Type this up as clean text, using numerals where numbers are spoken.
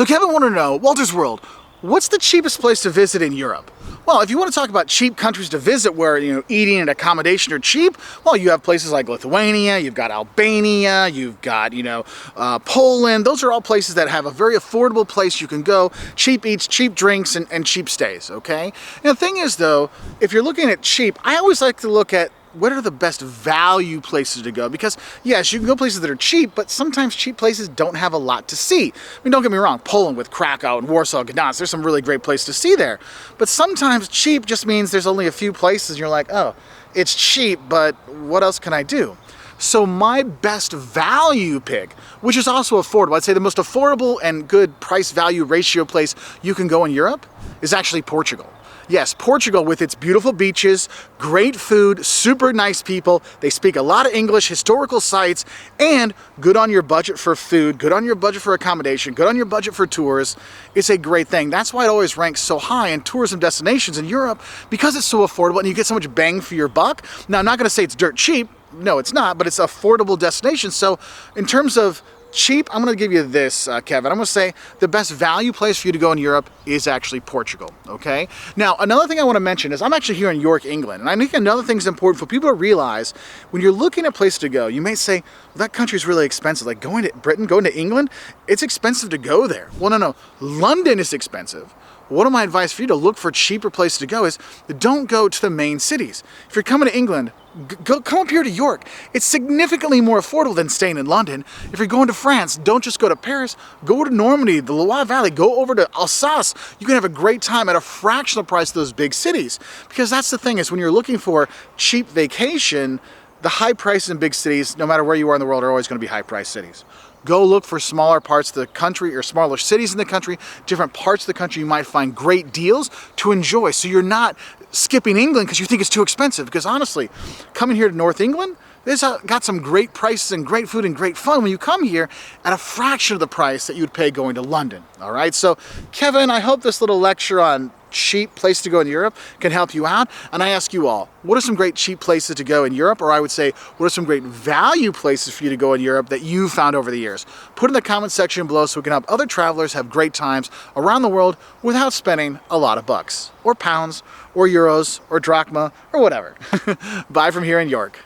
So Kevin wanted to know, Wolters World, what's the cheapest place to visit in Europe? Well, if you want to talk about cheap countries to visit where, eating and accommodation are cheap, well, you have places like Lithuania, you've got Albania, you've got, Poland. Those are all places that have a very affordable place you can go, cheap eats, cheap drinks, and cheap stays, okay? And the thing is, though, if you're looking at cheap, I always like to look at what are the best value places to go? Because yes, you can go places that are cheap, but sometimes cheap places don't have a lot to see. I mean, don't get me wrong, Poland with Krakow and Warsaw, Gdansk, there's some really great places to see there. But sometimes cheap just means there's only a few places and you're like, oh, it's cheap, but what else can I do? So my best value pick, which is also affordable, I'd say the most affordable and good price-value ratio place you can go in Europe is actually Portugal. Yes, Portugal with its beautiful beaches, great food, super nice people, they speak a lot of English, historical sites, and good on your budget for food, good on your budget for accommodation, good on your budget for tours. It's a great thing. That's why it always ranks so high in tourism destinations in Europe, because it's so affordable and you get so much bang for your buck. Now, I'm not going to say it's dirt cheap. No, it's not, but it's an affordable destination. So in terms of cheap, I'm going to give you this, Kevin. I'm going to say the best value place for you to go in Europe is actually Portugal, okay? Now, another thing I want to mention is I'm actually here in York, England, and I think another thing is important for people to realize when you're looking at a place to go, you may say, well, that country's really expensive. Like going to Britain, going to England, it's expensive to go there. Well, no, London is expensive. One of my advice for you to look for a cheaper place to go is don't go to the main cities. If you're coming to England, come up here to York. It's significantly more affordable than staying in London. If you're going to France, don't just go to Paris, go to Normandy, the Loire Valley, go over to Alsace. You can have a great time at a fraction of the price of those big cities. Because that's the thing is when you're looking for cheap vacation, the high prices in big cities, no matter where you are in the world, are always going to be high price cities. Go look for smaller parts of the country or smaller cities in the country, different parts of the country you might find great deals to enjoy. So you're not skipping England because you think it's too expensive. Because honestly, coming here to North England, there's got some great prices and great food and great fun when you come here at a fraction of the price that you'd pay going to London. All right, so Kevin, I hope this little lecture on cheap place to go in Europe can help you out. And I ask you all, what are some great cheap places to go in Europe? Or I would say, what are some great value places for you to go in Europe that you've found over the years? Put in the comment section below so we can help other travelers have great times around the world without spending a lot of bucks, or pounds, or euros, or drachma, or whatever. Bye from here in York.